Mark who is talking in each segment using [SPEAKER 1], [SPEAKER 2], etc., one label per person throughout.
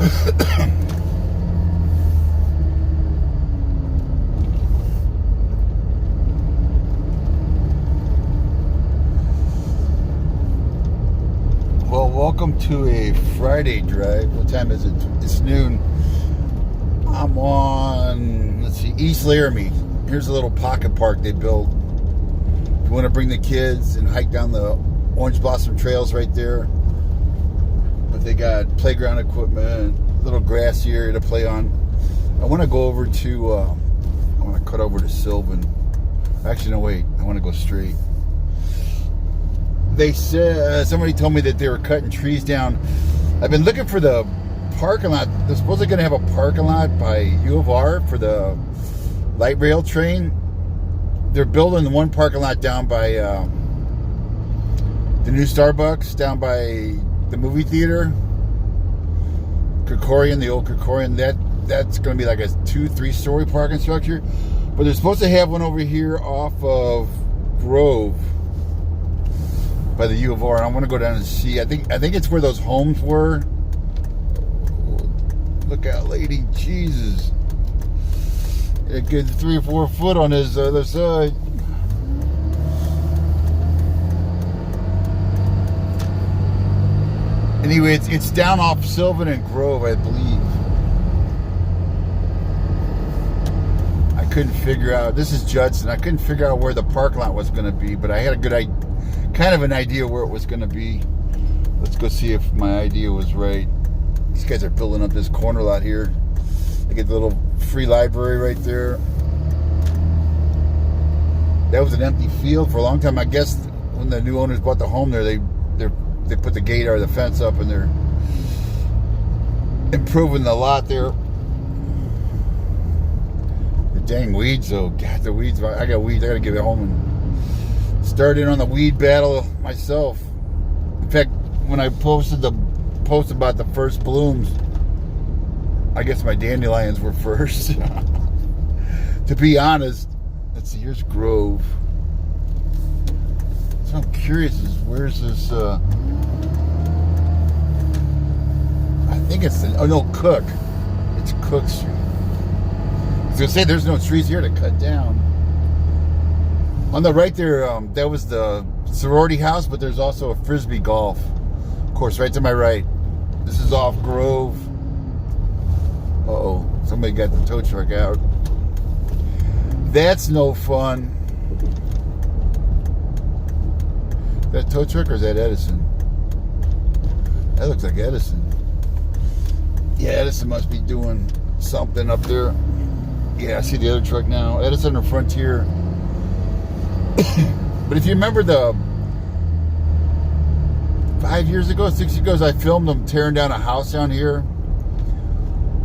[SPEAKER 1] Well, welcome to a Friday drive. What time is it? It's noon. I'm on, let's see, East Laramie. Here's a little pocket park they built. If you want to bring the kids and hike down the Orange Blossom trails right there. But they got playground equipment, little grassy area to play on. I want to go over to, I want to cut over to Sylvan. Actually, no, wait. I want to go straight. They said, somebody told me that they were cutting trees down. I've been looking for the parking lot. They're supposedly going to have a parking lot by U of R for the light rail train. They're building one parking lot down by the new Starbucks, down by the movie theater, Krikorian, the old Krikorian. That's going to be like a 2-3 story parking structure. But they're supposed to have one over here off of Grove by the U of R. I want to go down and see. I think it's where those homes were. Look out, lady. Jesus. A good 3 or 4 foot on his other side. Anyway, it's down off Sylvan and Grove, I believe. I couldn't figure out. This is Judson. I couldn't figure out where the parking lot was going to be, but I had a good idea. Kind of an idea where it was going to be. Let's go see if my idea was right. These guys are building up this corner lot here. They get the little free library right there. That was an empty field for a long time. I guess when the new owners bought the home there, they put the gate or the fence up, and they're improving the lot there. The dang weeds, though. God, the weeds. I got weeds. I got to get home and start in on the weed battle myself. In fact, when I posted about the first blooms, I guess my dandelions were first. To be honest, let's see, here's Grove. So I'm curious, where's this, I think it's, Cook. It's Cook Street. I was going to say, there's no trees here to cut down. On the right there, that was the sorority house, but there's also a Frisbee golf. Of course, right to my right. This is off Grove. Uh-oh, somebody got the tow truck out. That's no fun. Is that tow truck or is that Edison? That looks like Edison. Yeah, Edison must be doing something up there. Yeah, I see the other truck now. Edison or Frontier. But if you remember 5 years ago, 6 years ago, I filmed them tearing down a house down here.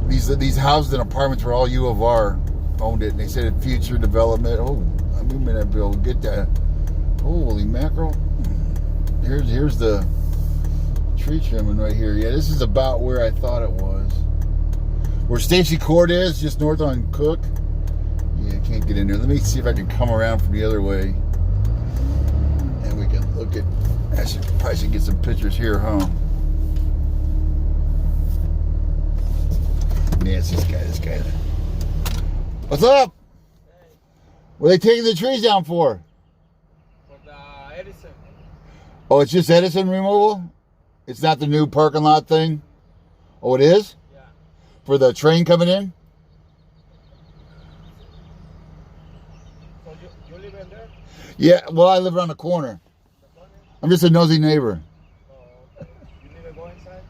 [SPEAKER 1] These houses and apartments were all U of R owned it, and they said future development. Oh, we may not be able to get that. Holy mackerel! Here's the tree trimming right here. Yeah, this is about where I thought it was. Where Stacy Court is, just north on Cook. Yeah, I can't get in there. Let me see if I can come around from the other way, and we can look at. Probably should get some pictures here, huh? Yeah, it's this guy. What's up?
[SPEAKER 2] Hey.
[SPEAKER 1] What are they taking the trees down for?
[SPEAKER 2] For the Edison.
[SPEAKER 1] Oh, it's just Edison removal? It's not the new parking lot thing? Oh, it is?
[SPEAKER 2] Yeah.
[SPEAKER 1] For the train coming in?
[SPEAKER 2] So you live in there?
[SPEAKER 1] Yeah, well, I live around the corner. I'm just a nosy neighbor.
[SPEAKER 2] Oh, okay. You need to go inside?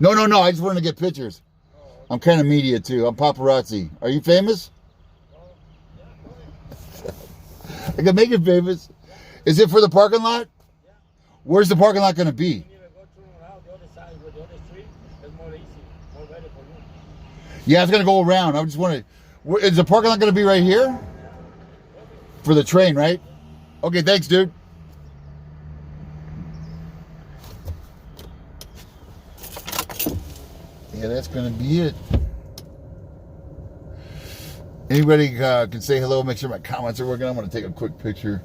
[SPEAKER 1] No, I just wanted to get pictures.
[SPEAKER 2] Oh, okay.
[SPEAKER 1] I'm kind of media, too. I'm paparazzi. Are you famous?
[SPEAKER 2] Oh, yeah, go ahead.
[SPEAKER 1] I can make it famous. Is it for the parking lot?
[SPEAKER 2] Yeah.
[SPEAKER 1] Where's the parking lot going to be?
[SPEAKER 2] You need to go around the other side with the other street. It's more easy, more better for you.
[SPEAKER 1] Yeah, it's going to go around. I just wanted... Is the parking lot going to be right here? For the train, right? Okay, thanks, dude. Yeah, that's going to be it. Anybody can say hello, make sure my comments are working. I'm going to take a quick picture.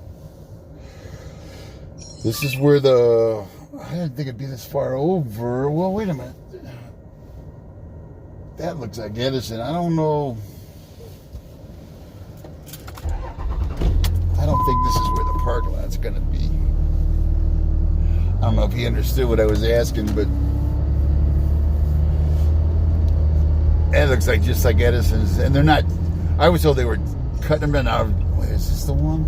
[SPEAKER 1] This is where I didn't think it'd be this far over. Well, wait a minute. That looks like Edison. I don't know. I don't think this is where the parking lot's going to be. I don't know if he understood what I was asking, but it looks like just like Edison's. And they're not, I was told they were cutting them down. Wait, is this the one?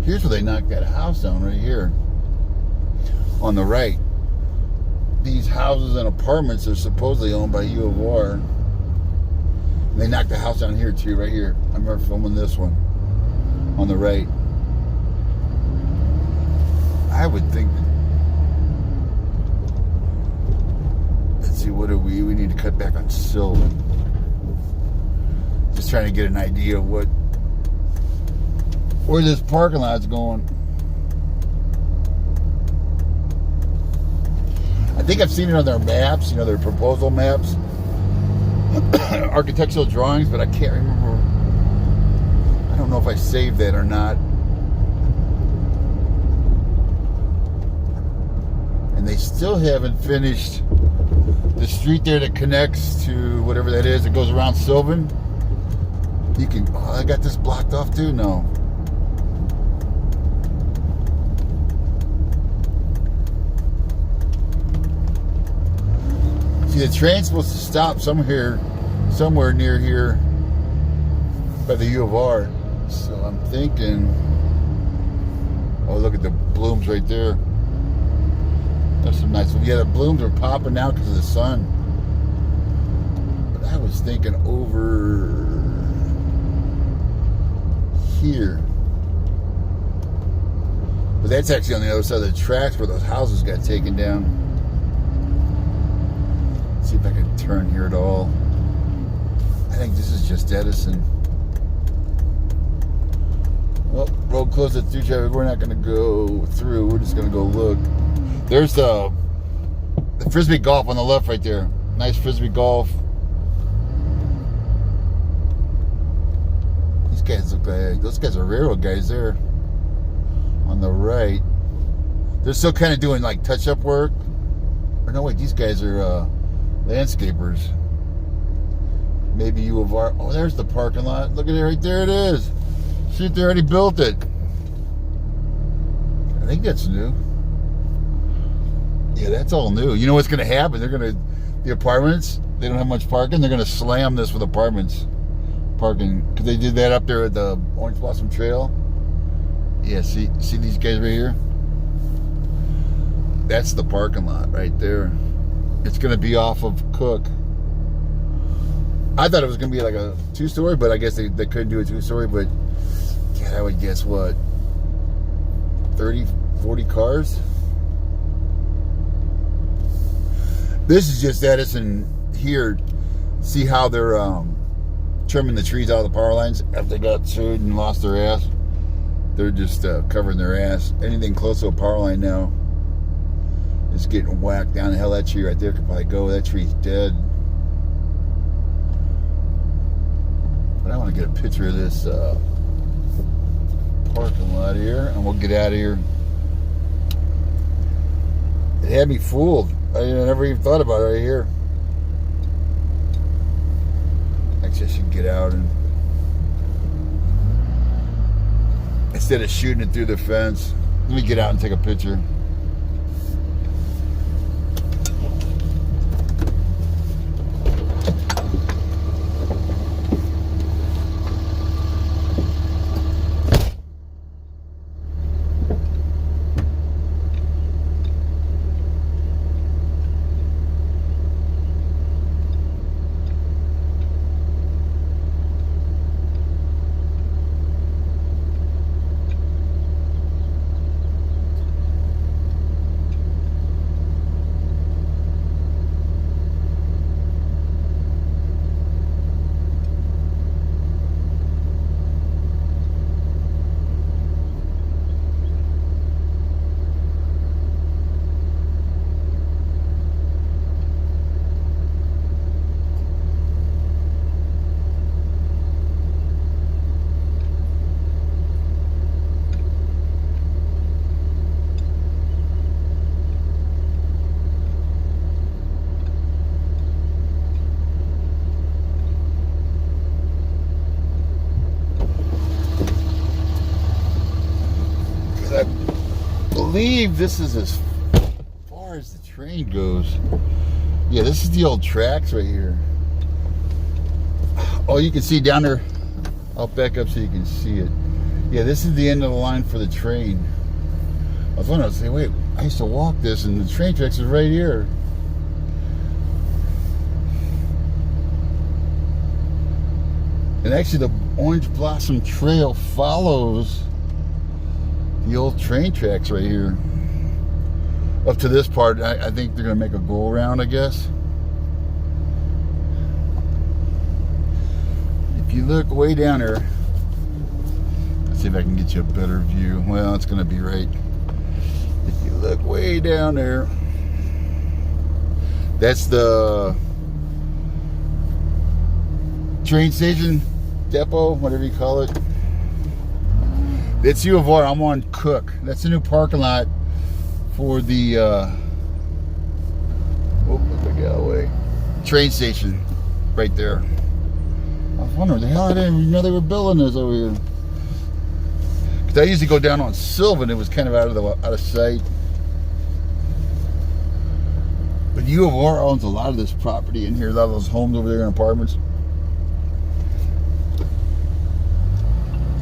[SPEAKER 1] Here's where they knocked that house down right here. On the right. These houses and apartments are supposedly owned by U of R. And they knocked the house down here too, right here. I remember filming this one. On the right. I would think that, let's see, what are we need to cut back on Sylvan. Just trying to get an idea of where this parking lot's going. I think I've seen it on their maps, their proposal maps, architectural drawings, but I can't remember. I don't know if I saved that or not. And they still haven't finished the street there that connects to whatever that is that goes around Sylvan. You can, I got this blocked off too? No. See, the train's supposed to stop somewhere near here by the U of R. So I'm thinking, oh, look at the blooms right there. There's some nice, yeah, the blooms are popping now because of the sun. But I was thinking over here. But that's actually on the other side of the tracks where those houses got taken down. Let's see if I can turn here at all. I think this is just Edison. Well, road closed at through traffic. We're not going to go through. We're just going to go look. There's the Frisbee Golf on the left right there. Nice Frisbee Golf. These guys look like, those guys are railroad guys there. On the right. They're still kind of doing like touch-up work. Or no, wait, these guys are landscapers. Maybe U of R. Oh, there's the parking lot. Look at it right there. It is. Shoot, they already built it. I think that's new. Yeah, that's all new. You know what's going to happen? The apartments, they don't have much parking. They're going to slam this with apartments parking. Because they did that up there at the Orange Blossom Trail. Yeah, see these guys right here? That's the parking lot right there. It's going to be off of Cook. I thought it was going to be like a 2-story, but I guess they couldn't do a 2-story. But, God, I would guess what? 30, 40 cars? This is just Edison here. See how they're trimming the trees out of the power lines after they got sued and lost their ass? They're just covering their ass. Anything close to a power line now is getting whacked down. The hell, that tree right there could probably go. That tree's dead. But I want to get a picture of this parking lot here, and we'll get out of here. It had me fooled. I never even thought about it right here. Actually, I should get out and instead of shooting it through the fence, let me get out and take a picture. believe this is as far as the train goes. Yeah, this is the old tracks right here. Oh, you can see down there. I'll back up so you can see it. Yeah, this is the end of the line for the train. I was wondering, I was saying, wait, I used to walk this and the train tracks is right here. And actually the Orange Blossom Trail follows the old train tracks right here. Up to this part, I think they're going to make a go around, I guess. If you look way down there, let's see if I can get you a better view. Well, it's going to be right. If you look way down there, that's the train station, depot, whatever you call it. It's U of R. I'm on Cook. That's the new parking lot for the train station right there. I was wondering, the hell, I didn't even know they were building this over here. Because I used to go down on Sylvan. It was kind of out of sight. But U of R owns a lot of this property in here. A lot of those homes over there and apartments.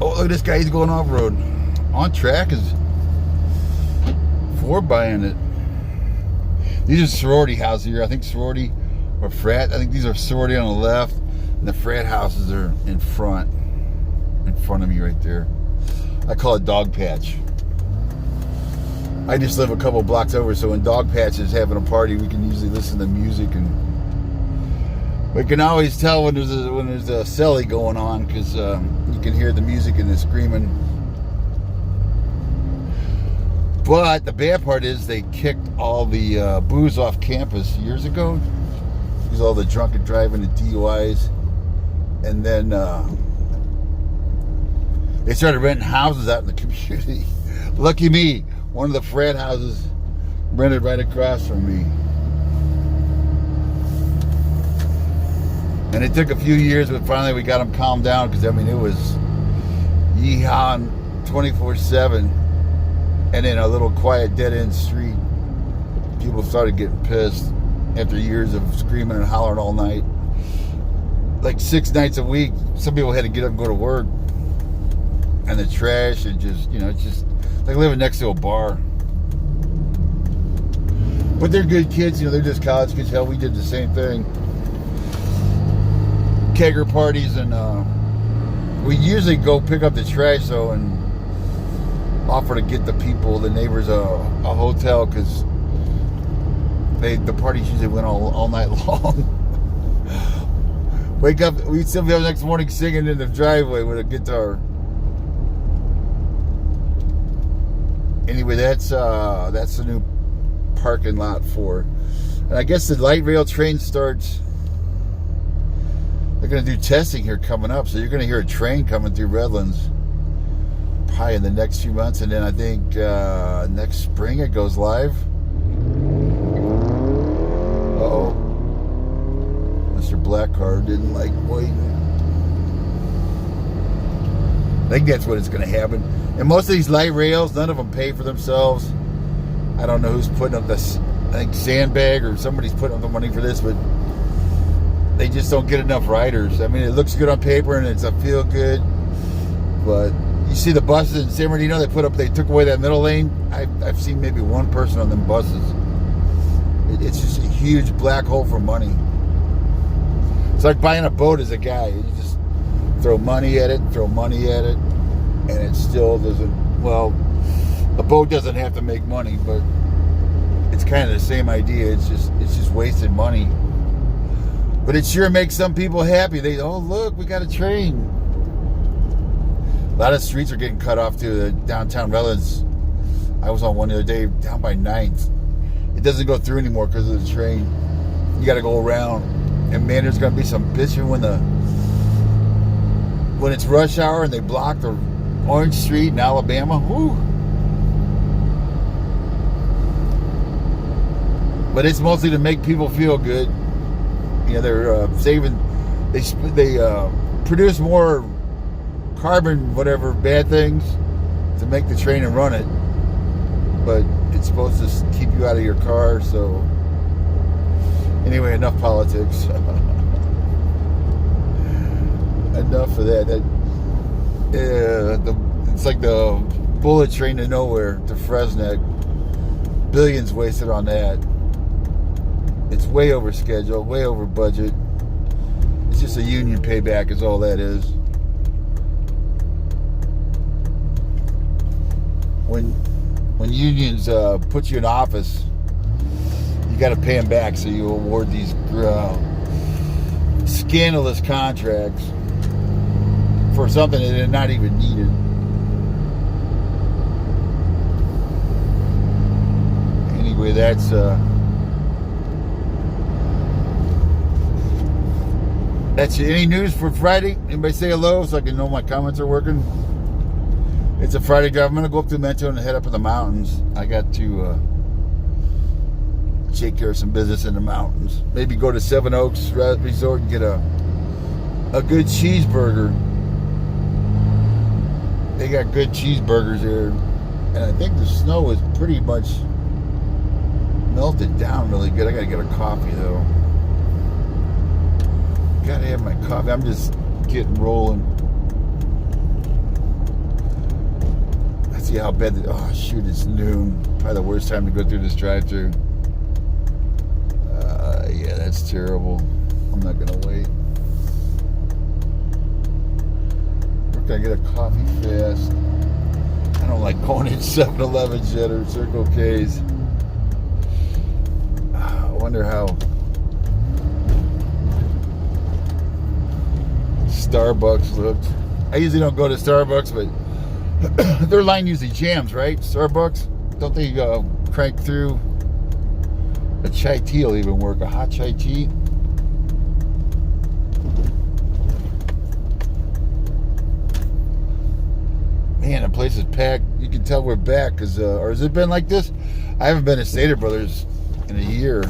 [SPEAKER 1] Oh, look at this guy. He's going off-road. On track is 4 buying it. These are sorority houses here. I think sorority or frat. I think these are sorority on the left. And the frat houses are in front of me right there. I call it Dog Patch. I just live a couple blocks over, so when Dog Patch is having a party, we can usually listen to music, and we can always tell when there's a celly going on, because you can hear the music and the screaming. But the bad part is they kicked all the booze off campus years ago, because all the drunken driving and DUIs, and then they started renting houses out in the community. Lucky me. One of the frat houses rented right across from me. And it took a few years, but finally we got them calmed down, because, I mean, it was yeehaw 24/7. And in a little quiet dead-end street, people started getting pissed after years of screaming and hollering all night. Like 6 nights a week, some people had to get up and go to work. And the trash, and just, you know, it's just like living next to a bar. But they're good kids, you know, they're just college kids. Hell, we did the same thing. Kegger parties, and we usually go pick up the trash, though, and offer to get the people, the neighbors, a hotel, because the parties usually went all night long. Wake up, we'd still be up next morning singing in the driveway with a guitar. Anyway, that's the new parking lot for, and I guess the light rail train starts. They're going to do testing here coming up, so you're going to hear a train coming through Redlands probably in the next few months, and then I think next spring it goes live. Uh-oh. Mr. Blackcar didn't like waiting. I think that's what it's going to happen. And most of these light rails, none of them pay for themselves. I don't know who's putting up this. I think Sandbag or somebody's putting up the money for this, but they just don't get enough riders. I mean, it looks good on paper and it's a feel good, but you see the buses in San Bernardino, they took away that middle lane. I've seen maybe one person on them buses. It's just a huge black hole for money. It's like buying a boat as a guy. You just throw money at it, and it still doesn't, well, a boat doesn't have to make money, but it's kind of the same idea. It's just wasted money. But it sure makes some people happy. Oh, look, we got a train. A lot of streets are getting cut off to downtown Redlands. I was on one the other day down by 9th. It doesn't go through anymore because of the train. You got to go around. And man, there's going to be some bitching when it's rush hour and they block the Orange Street in Alabama. Woo. But it's mostly to make people feel good. You know, they're saving. They produce more carbon, whatever, bad things to make the train and run it. but it's supposed to keep you out of your car. So anyway, enough politics. Enough of that. It's like the bullet train to nowhere, to Fresno. Billions wasted on that. It's way over schedule, way over budget. It's just a union payback is all that is. When unions put you in office, you got to pay them back, so you award these scandalous contracts for something that is not even needed. Anyway, that's any news for Friday? Anybody say hello so I can know my comments are working? It's a Friday drive. I'm going to go up to Mentone and head up in the mountains. I got to take care of some business in the mountains. Maybe go to Seven Oaks Resort and get a good cheeseburger. They got good cheeseburgers there. And I think the snow is pretty much melted down really good. I got to get a coffee though. Got to have my coffee. I'm just getting rolling. See how bad oh shoot, it's noon. Probably the worst time to go through this drive-thru. Yeah, that's terrible. I'm not gonna wait. Where can I get a coffee fast? I don't like going in 7-Elevens yet or Circle K's. I wonder how Starbucks looked. I usually don't go to Starbucks, but their line usually jams, right? Starbucks, don't they crank through? A chai tea will even work. A hot chai tea. Man, the place is packed. You can tell we're back because, or has it been like this? I haven't been to Stater Brothers in a year.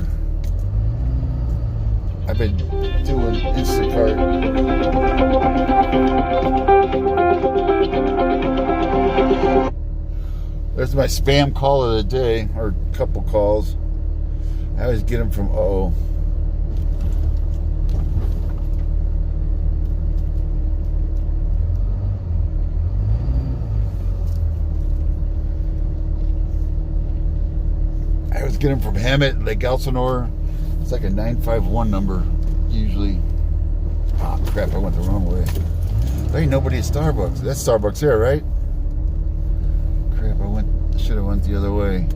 [SPEAKER 1] I've been doing Instacart. There's my spam call of the day, or a couple calls. I always get them from I always get them from Hammett, Lake Elsinore. It's like a 951 number, usually. Ah, crap, I went the wrong way. There ain't nobody at Starbucks. That's Starbucks here, right? Crap, I should have went the other way.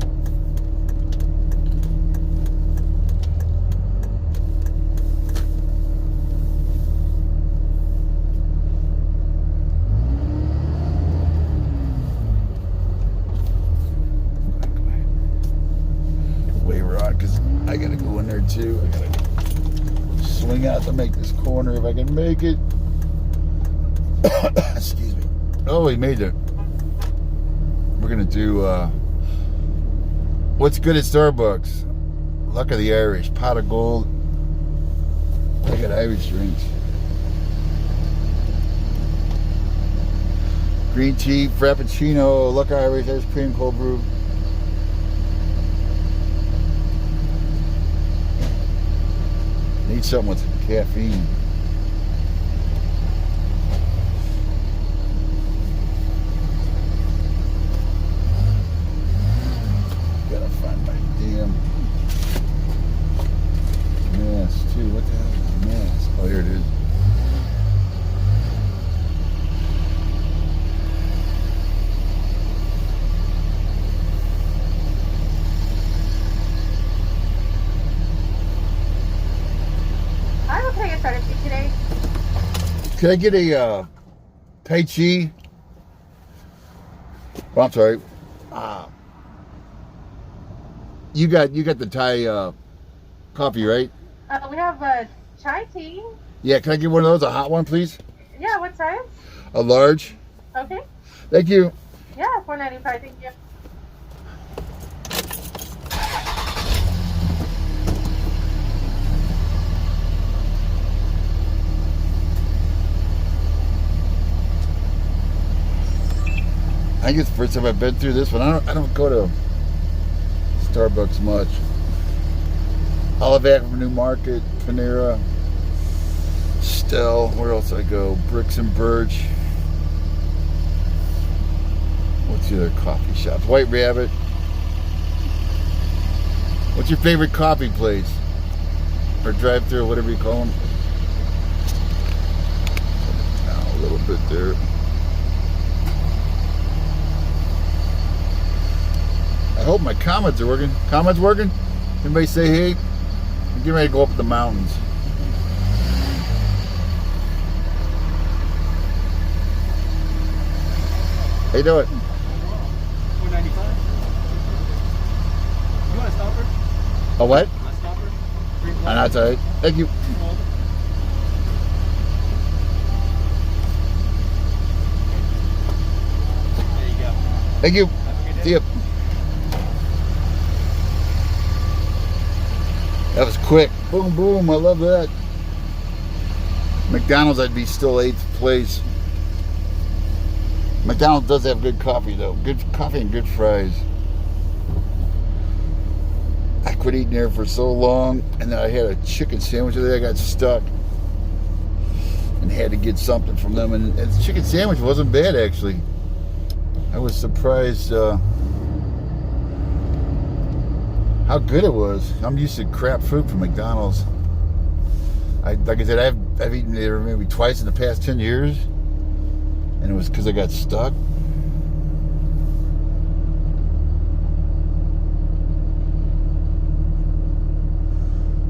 [SPEAKER 1] Way wrong, because I gotta go in there too. I gotta swing out to make this corner if I can make it. Excuse me. Oh, he made it. We're gonna do what's good at Starbucks. Luck of the Irish, pot of gold. I got Irish drinks. Green tea, frappuccino, Luck Irish, ice cream, cold brew. Need something with some caffeine. Gotta find my damn mask too. What the hell is the mask? Oh, here it is.
[SPEAKER 3] Can I get started with you today?
[SPEAKER 1] Could I get a Tai Chi? Oh, I'm sorry. You got the Thai coffee, right?
[SPEAKER 3] We have a chai tea.
[SPEAKER 1] Yeah, can I get one of those? A hot one, please?
[SPEAKER 3] Yeah, what size?
[SPEAKER 1] A large.
[SPEAKER 3] Okay.
[SPEAKER 1] Thank you.
[SPEAKER 3] Yeah, $4.95. Thank you.
[SPEAKER 1] I think it's the first time I've been through this one. I don't go to Starbucks much. Olive Avenue Market, Panera, Stell. Where else I go? Bricks and Birch. What's the other coffee shops? White Rabbit. What's your favorite coffee place? Or drive-through, whatever you call them. Now a little bit there. I hope my comments are working. Comments working? Anybody say hey? I'm getting ready to go up the mountains. How you doing?
[SPEAKER 2] 495. You want a stopper?
[SPEAKER 1] A what?
[SPEAKER 2] A stopper?
[SPEAKER 1] On outside. Thank you.
[SPEAKER 2] There you go.
[SPEAKER 1] Thank you.
[SPEAKER 2] Have a good day.
[SPEAKER 1] See you. That was quick. Boom, boom. I love that. McDonald's, I'd be still 8th place. McDonald's does have good coffee, though. Good coffee and good fries. I quit eating there for so long, and then I had a chicken sandwich there. I got stuck and had to get something from them. And the chicken sandwich wasn't bad, actually. I was surprised how good it was. I'm used to crap food from McDonald's. Like I said, I've eaten there maybe twice in the past 10 years, and it was because I got stuck.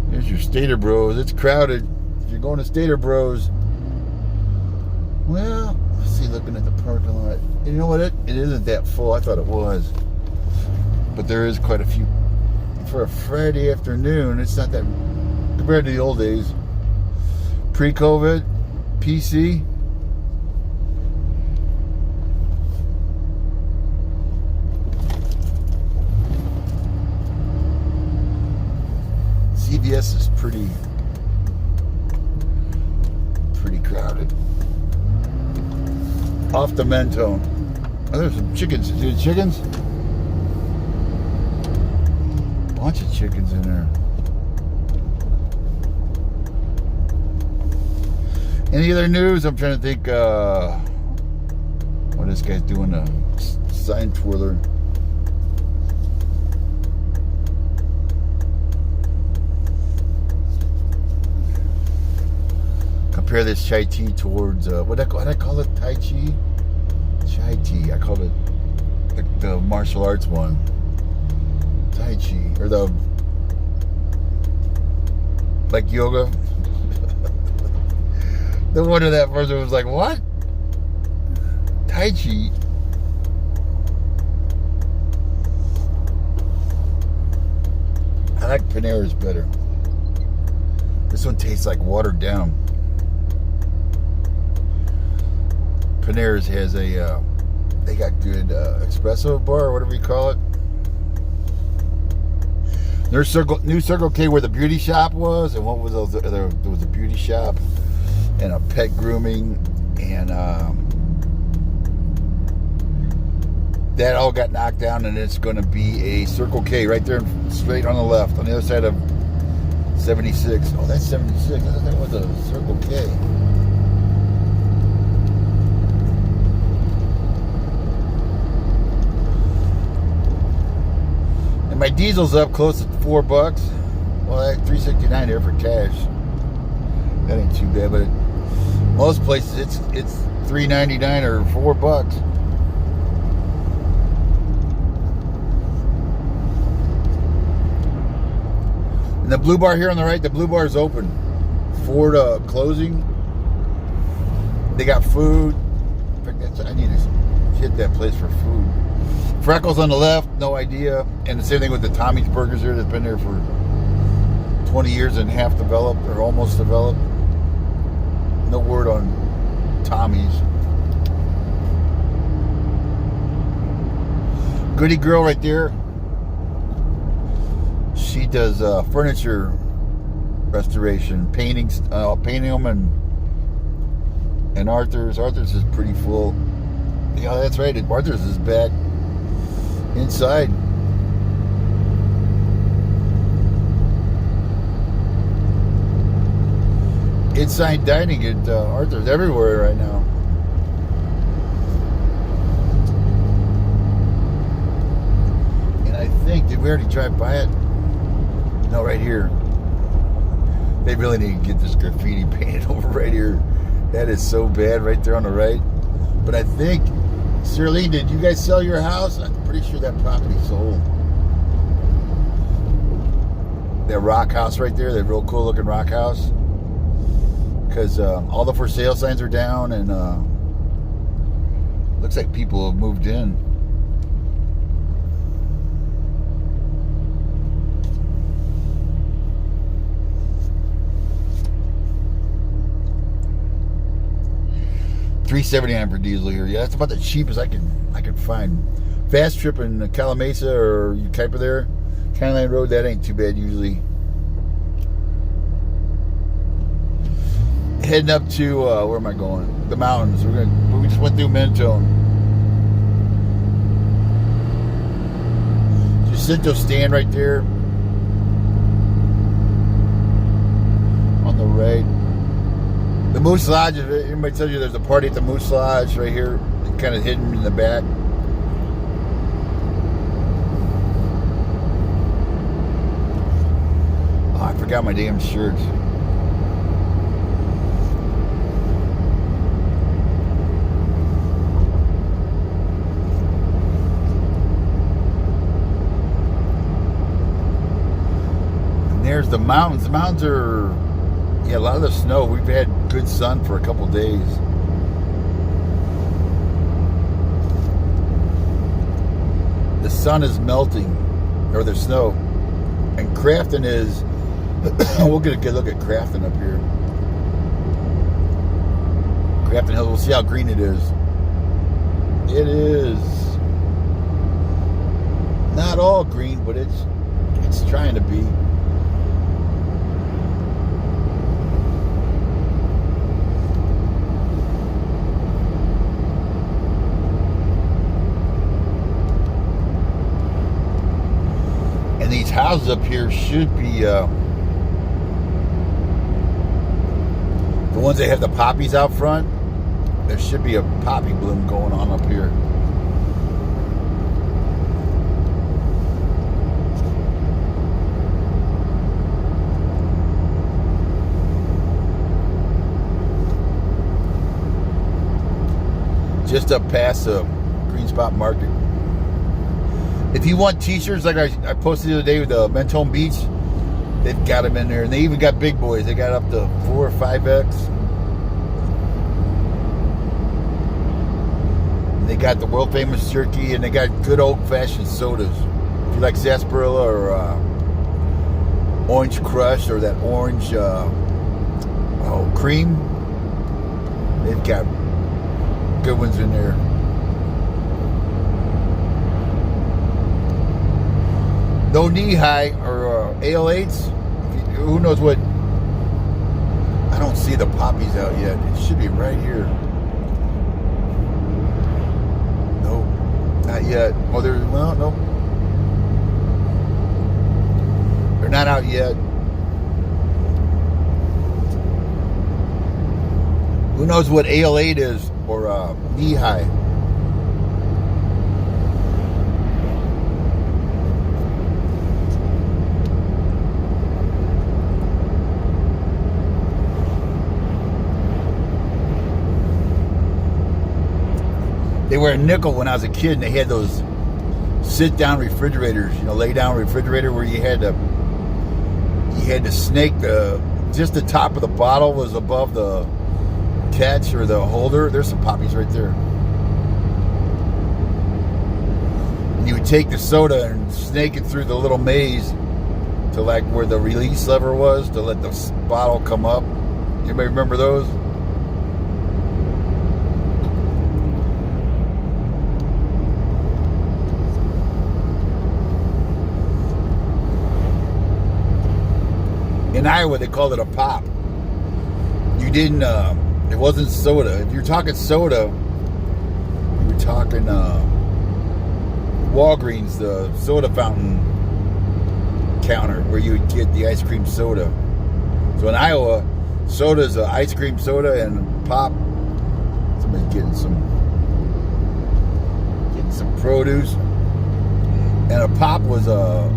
[SPEAKER 1] There's your Stater Bros. It's crowded. If you're going to Stater Bros, well, let's see, looking at the parking lot. You know what? It isn't that full. I thought it was. But there is quite a few. For a Friday afternoon, it's not that compared to the old days. Pre-COVID, PC. CVS is pretty crowded. Off the Mentone. Oh, there's some chickens. See the chickens? Bunch of chickens in there. Any other news? I'm trying to think what this guy's doing, a sign twirler. Compare this chai tea towards what I call it, Tai Chi? Chai tea. I call it the martial arts one. Tai Chi, or the like yoga. No wonder that person was like, "What? Tai Chi?" I like Panera's better. This one tastes like watered down. Panera's has a they got good espresso bar, or whatever you call it. There's new Circle K where the beauty shop was, and what was those? There was a beauty shop and a pet grooming, and that all got knocked down, and it's going to be a Circle K right there, straight on the left, on the other side of 76. Oh, that's 76. I thought that was a Circle K. My diesel's up close to $4. Well, that's $3.69 there for cash. That ain't too bad, but most places it's $3.99 or $4. And the blue bar here on the right, the blue bar is open. Ford closing. They got food. In fact, I need to hit that place for food. Freckles on the left, no idea. And the same thing with the Tommy's Burgers here that's been there for 20 years and half developed or almost developed. No word on Tommy's. Goody Girl right there. She does furniture restoration, painting them, and Arthur's. Arthur's is pretty full. Yeah, that's right. Arthur's is back inside. inside dining at Arthur's everywhere right now. And I think, did we already drive by it? No, right here. They really need to get this graffiti painted over right here. That is so bad right there on the right. But I think, Shirley, did you guys sell your house? I'm pretty sure that property sold. That rock house right there, that real cool looking rock house. Because all the for sale signs are down and looks like people have moved in. $3.79 for diesel here. Yeah, that's about the cheapest I can find. Fast trip in Calamasa or Kuiper there, County Line Road, that ain't too bad usually. Heading up to where am I going? The mountains. We just went through Mentone. Jacinto stand right there on the right. The Moose Lodge, everybody tells you there's a party at the Moose Lodge right here, kind of hidden in the back. Oh, I forgot my damn shirt. And there's the mountains. The mountains are... Yeah, a lot of the snow. We've had good sun for a couple days. The sun is melting, or the snow. And Crafton is... we'll get a good look at Crafton up here. Crafton Hills, we'll see how green it is. It is not all green, but it's trying to be. And these houses up here should be the ones that have the poppies out front. There should be a poppy bloom going on up here. Just up past the Green Spot Market. If you want t-shirts like I posted the other day with the Mentone Beach, they've got them in there. And they even got big boys. They got up to 4 or 5X. And they got the world famous jerky, and they got good old fashioned sodas. If you like sarsaparilla or orange crush or that orange cream, they've got good ones in there. No knee high or AL8s. Who knows what? I don't see the poppies out yet. It should be right here. Nope, not yet. Oh, there's nope. They're not out yet. Who knows what AL8 is or knee high? They were a nickel when I was a kid, and they had those sit-down refrigerators, lay-down refrigerator where you had to snake just the top of the bottle was above the catch or the holder. There's some poppies right there. And you would take the soda and snake it through the little maze to like where the release lever was to let the bottle come up. Anybody remember those? In Iowa, they called it a pop. You didn't, it wasn't soda. If you're talking soda, you were talking Walgreens, the soda fountain counter where you would get the ice cream soda. So in Iowa, Soda's ice cream soda and pop. Somebody's getting some produce. And a pop was a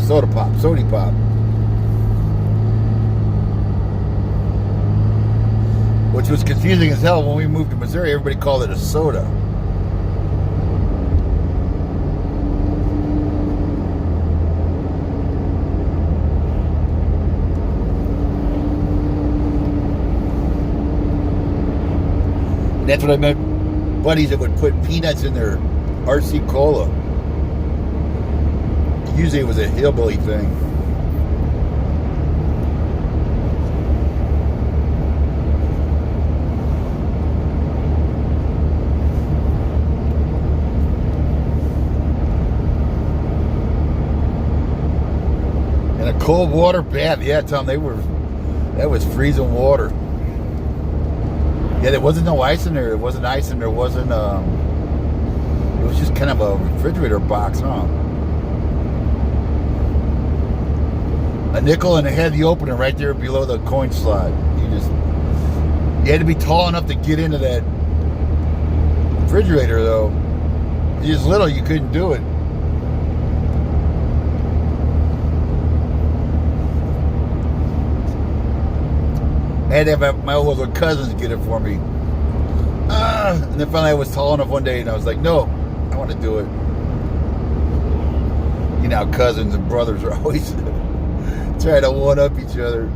[SPEAKER 1] soda pop, sody pop. Which was confusing as hell. When we moved to Missouri, everybody called it a soda. And that's what I meant. Buddies that would put peanuts in their RC Cola. Usually it was a hillbilly thing. And a cold water bath. Yeah, Tom, that was freezing water. Yeah, there wasn't no ice in there. There wasn't ice and there wasn't, it was just kind of a refrigerator box, huh? A nickel, and it had the opener right there below the coin slot. You had to be tall enough to get into that refrigerator, though. If you was little, you couldn't do it. I had to have my older cousins get it for me. And then finally I was tall enough one day and I was like, no, I want to do it. You know, cousins and brothers are always trying to one-up each other.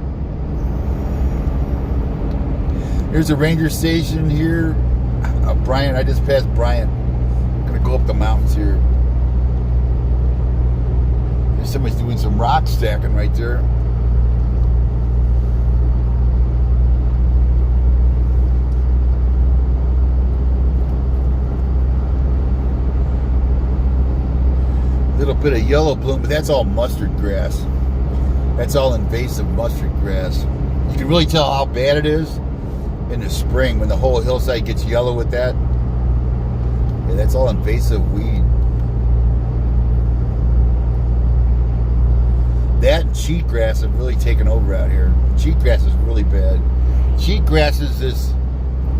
[SPEAKER 1] Here's a ranger station here. Bryant, I just passed Bryant. I'm going to go up the mountains here. There's somebody's doing some rock stacking right there. Little bit of yellow bloom, but that's all mustard grass. That's all invasive mustard grass. You can really tell how bad it is in the spring when the whole hillside gets yellow with that. Yeah, that's all invasive weed. That and cheatgrass have really taken over out here. Cheatgrass is really bad. Cheatgrass is this,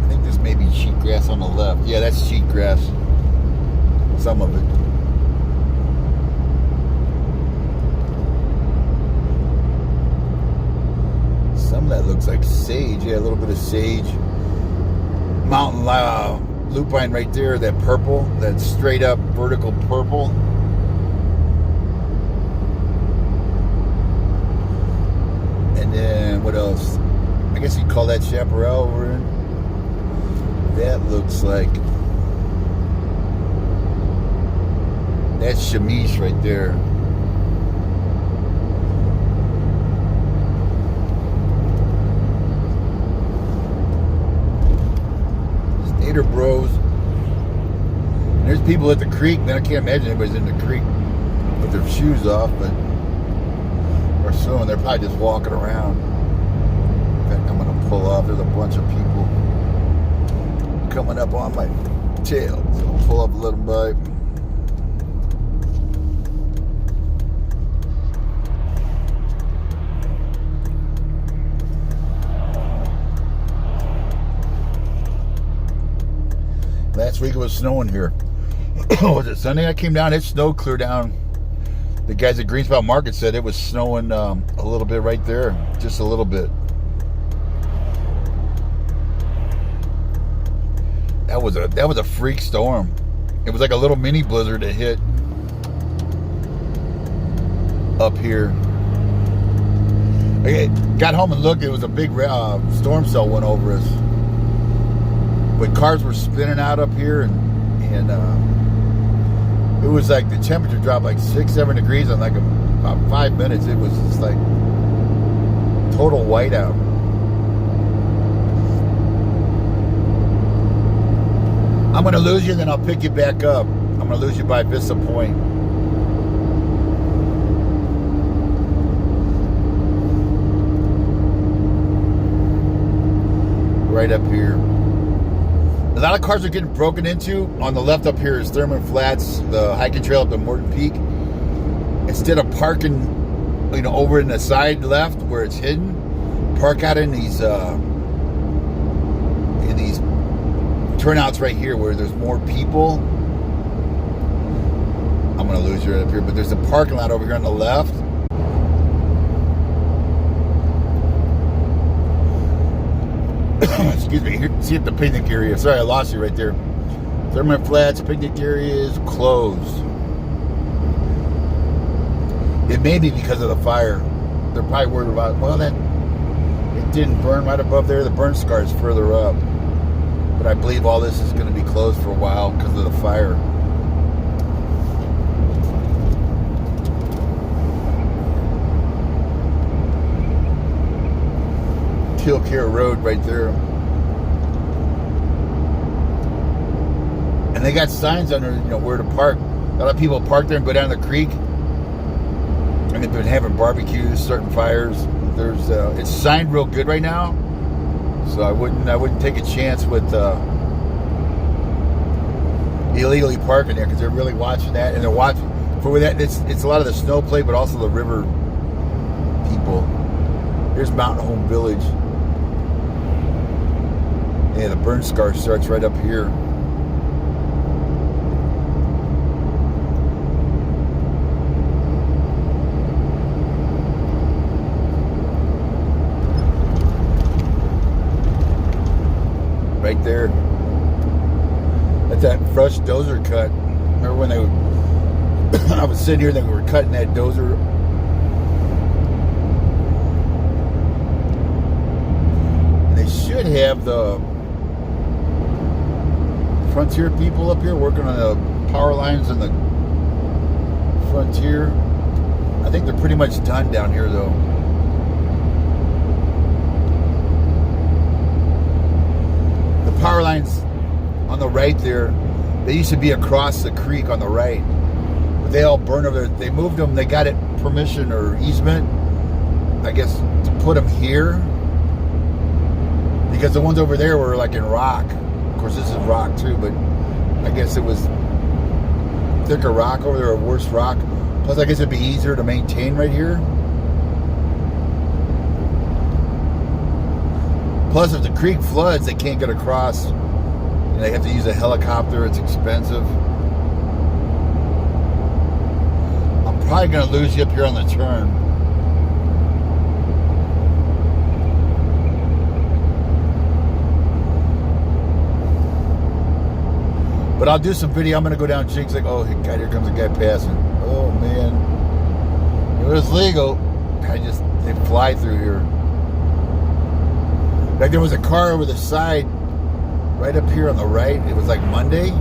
[SPEAKER 1] I think this may be cheatgrass on the left. Yeah, that's cheatgrass. Some of it. Some of that looks like sage. Yeah, a little bit of sage. Mountain lupine right there. That purple. That straight up vertical purple. And then what else? I guess you'd call that chaparral over in. That looks like. That's chamise right there. Bros. And there's people at the creek. Man, I can't imagine anybody's in the creek with their shoes off, but or soon they're probably just walking around. In fact, I'm gonna pull off. There's a bunch of people coming up on my tail, so I'll pull up a little bit. Last week it was snowing here. Was it Sunday I came down? It snowed clear down. The guys at Greenspot Market said it was snowing a little bit right there. Just a little bit. That was a freak storm. It was like a little mini blizzard that hit up here. I got home and looked. It was a big storm cell went over us. But cars were spinning out up here, and it was like the temperature dropped like 6-7 degrees in like about 5 minutes. It was just like total whiteout. I'm gonna lose you, then I'll pick you back up. I'm gonna lose you by Vista Point. Right up here. A lot of cars are getting broken into. On the left up here is Thurman Flats, the hiking trail up to Morton Peak. Instead of parking, over in the side left where it's hidden, park out in these turnouts right here where there's more people. I'm gonna lose you right up here, but there's a parking lot over here on the left. Excuse me. Here, see at the picnic area. Sorry, I lost you right there. Thurman Flats picnic area is closed. It may be because of the fire. They're probably worried about, well, that it didn't burn right above there. The burn scar is further up. But I believe all this is going to be closed for a while because of the fire. Killcare Road right there. And they got signs under, where to park. A lot of people park there and go down the creek. And they've been having barbecues, starting fires. There's it's signed real good right now, so I wouldn't take a chance with illegally parking there because they're really watching that, and they're watching for that. It's a lot of the snow play, but also the river people. Here's Mountain Home Village. Yeah, the burn scar starts right up here. Right there. That's that fresh dozer cut. Remember when I was sitting here, they were cutting that dozer. And they should have the Frontier people up here working on the power lines and the Frontier. I think they're pretty much done down here though. Power lines on the right there, they used to be across the creek on the right, but they all burned over there. They moved them. They got it permission or easement, I guess, to put them here because the ones over there were like in rock. Of course, this is rock too, but I guess it was thicker rock over there or worse rock. Plus, I guess it'd be easier to maintain right here. Plus, if the creek floods, they can't get across. They have to use a helicopter. It's expensive. I'm probably going to lose you up here on the turn. But I'll do some video. I'm going to go down Jinx like, oh, God, here comes a guy passing. Oh, man. It was legal. They fly through here. Like there was a car over the side right up here on the right. It was like Monday.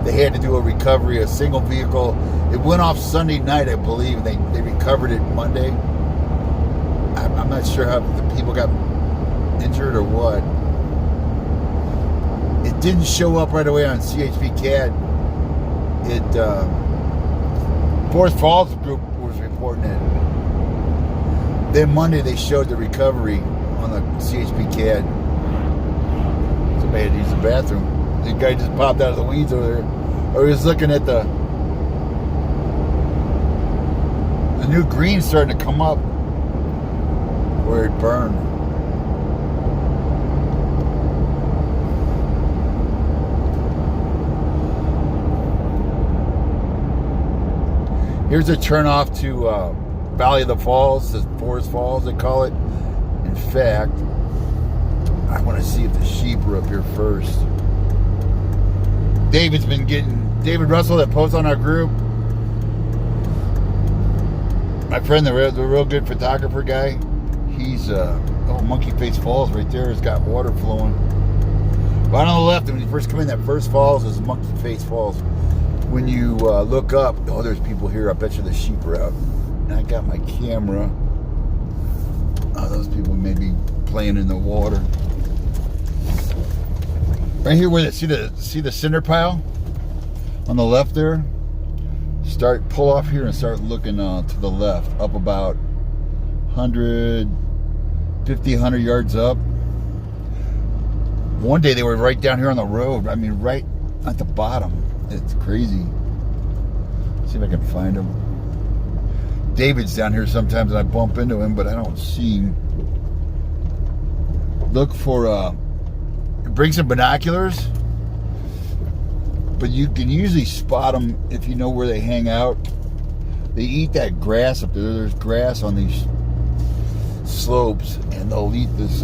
[SPEAKER 1] They had to do a recovery, a single vehicle. It went off Sunday night, I believe. They recovered it Monday. I'm not sure how the people got injured or what. It didn't show up right away on CHP CAD. Forest Falls group was reporting it. Then Monday they showed the recovery on the CHP CAD. Somebody had to use the bathroom. The guy just popped out of the weeds over there. Or he was looking at the new green starting to come up where it burned. Here's a turn off to Valley of the Falls, the Forest Falls, they call it. In fact, I want to see if the sheep are up here first. David Russell that posts on our group. My friend, the real good photographer guy. He's, Monkey Face Falls right there has got water flowing. Right on the left, when you first come in, that first falls is Monkey Face Falls. When you look up, oh, there's people here. I bet you the sheep are out. And I got my camera. Oh, those people may be playing in the water. Right here, where they see the cinder pile on the left there. Pull off here and start looking to the left, up about 100 yards up. One day they were right down here on the road. I mean, right at the bottom. It's crazy. See if I can find them. David's down here sometimes and I bump into him, but I don't see him. Look for, bring some binoculars, but you can usually spot them if you know where they hang out. They eat that grass up there. There's grass on these slopes, and they'll eat this.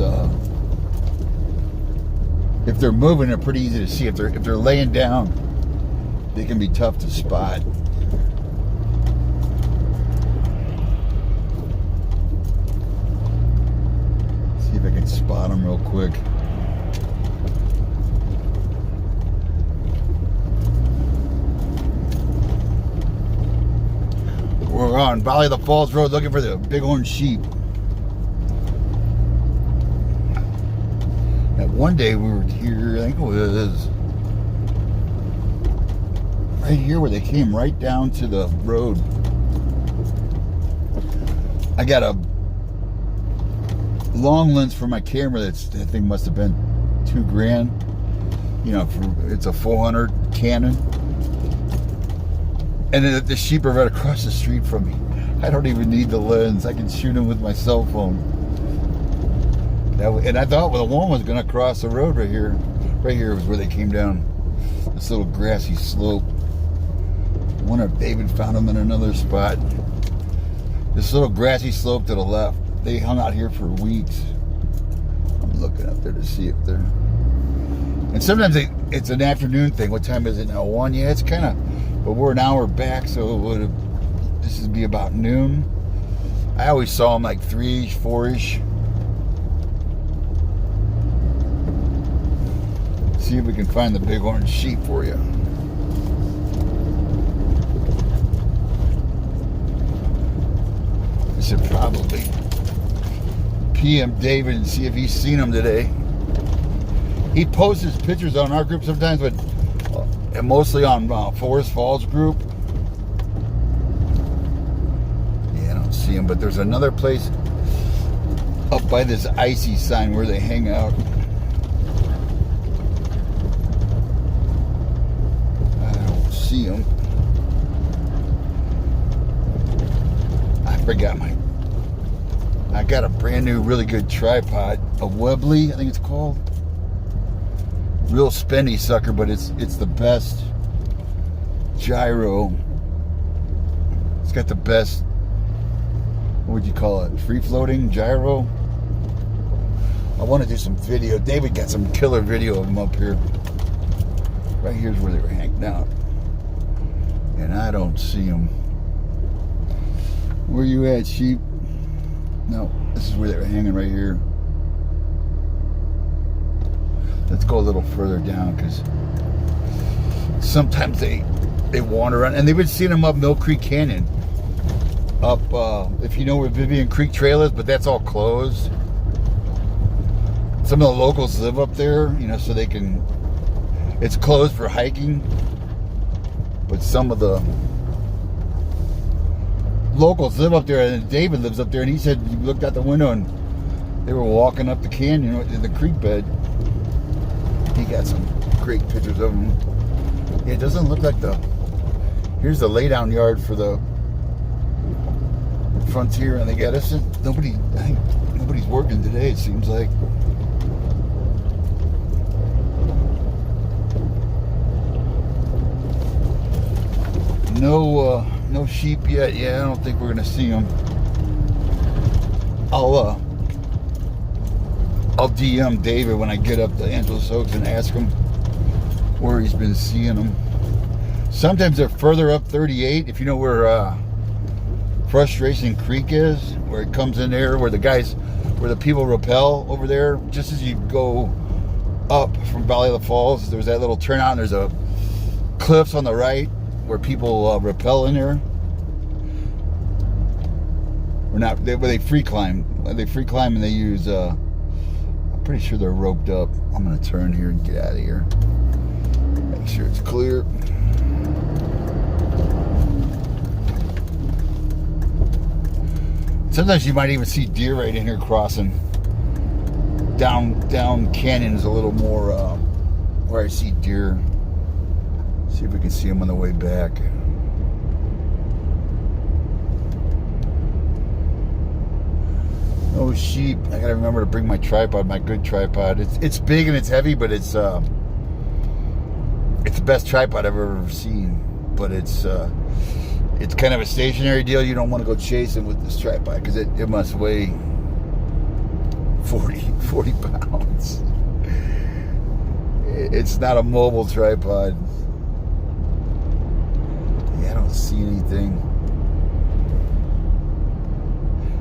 [SPEAKER 1] If they're moving, they're pretty easy to see. If they're laying down, they can be tough to spot. See if I can spot them real quick. We're on Valley of the Falls Road looking for the bighorn sheep. Now, one day we were here, I think it was right here where they came right down to the road. I got a long lens for my camera. That thing must have been $2,000. You know, it's a 400 Canon. And the sheep are right across the street from me. I don't even need the lens. I can shoot them with my cell phone. And I thought, well, the one was going to cross the road right here. Right here was where they came down this little grassy slope. I wonder if David found them in another spot. This little grassy slope to the left. They hung out here for weeks. I'm looking up there to see if they're... And sometimes it's an afternoon thing. What time is it now? 1? Yeah, it's kind of... But we're an hour back, so this would be about noon. I always saw them like 3-ish, 4-ish. See if we can find the bighorn sheep for you. I should probably PM David and see if he's seen them today. He posts his pictures on our group sometimes, but and mostly on Forest Falls group. Yeah, I don't see them, but there's another place up by this icy sign where they hang out. I don't see them. I forgot I got a brand new, really good tripod, a Webley, I think it's called. Real spendy sucker, but it's the best gyro. It's got the best, what would you call it, free floating gyro. I want to do some video. David got some killer video of them up here. Right here's where they were hanging out, and I don't see them. Where you at, sheep? No, this is where they were hanging, right here. Let's go a little further down, because sometimes they wander around, and they've been seeing them up Mill Creek Canyon, up if you know where Vivian Creek Trail is, but that's all closed. Some of the locals live up there, you know, so they can. It's closed for hiking, but some of the locals live up there, and David lives up there, and he said he looked out the window and they were walking up the canyon in the creek bed. He got some great pictures of them. Yeah, it doesn't look like here's the laydown yard for the Frontier and the Edison. Nobody's working today, it seems like. No sheep yet. Yeah, I don't think we're gonna see them. I'll DM David when I get up to Angeles Oaks and ask him where he's been seeing them. Sometimes they're further up 38. If you know where Frustration Creek is, where it comes in there, where the people rappel over there. Just as you go up from Valley of the Falls, there's that little turnout, and there's a cliffs on the right where people rappel in there. Where they free climb. They free climb and they use. I'm pretty sure they're roped up. I'm gonna turn here and get out of here. Make sure it's clear. Sometimes you might even see deer right in here crossing. Down canyon is a little more where I see deer. See if we can see them on the way back. Oh sheep! I gotta remember to bring my tripod, my good tripod. It's big and it's heavy, but it's the best tripod I've ever seen. But it's kind of a stationary deal. You don't want to go chasing with this tripod because it must weigh 40 pounds. It's not a mobile tripod. Yeah, I don't see anything.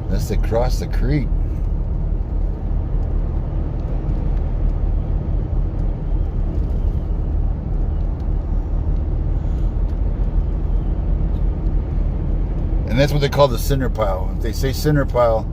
[SPEAKER 1] Let's cross the creek. And that's what they call the cinder pile. If they say cinder pile,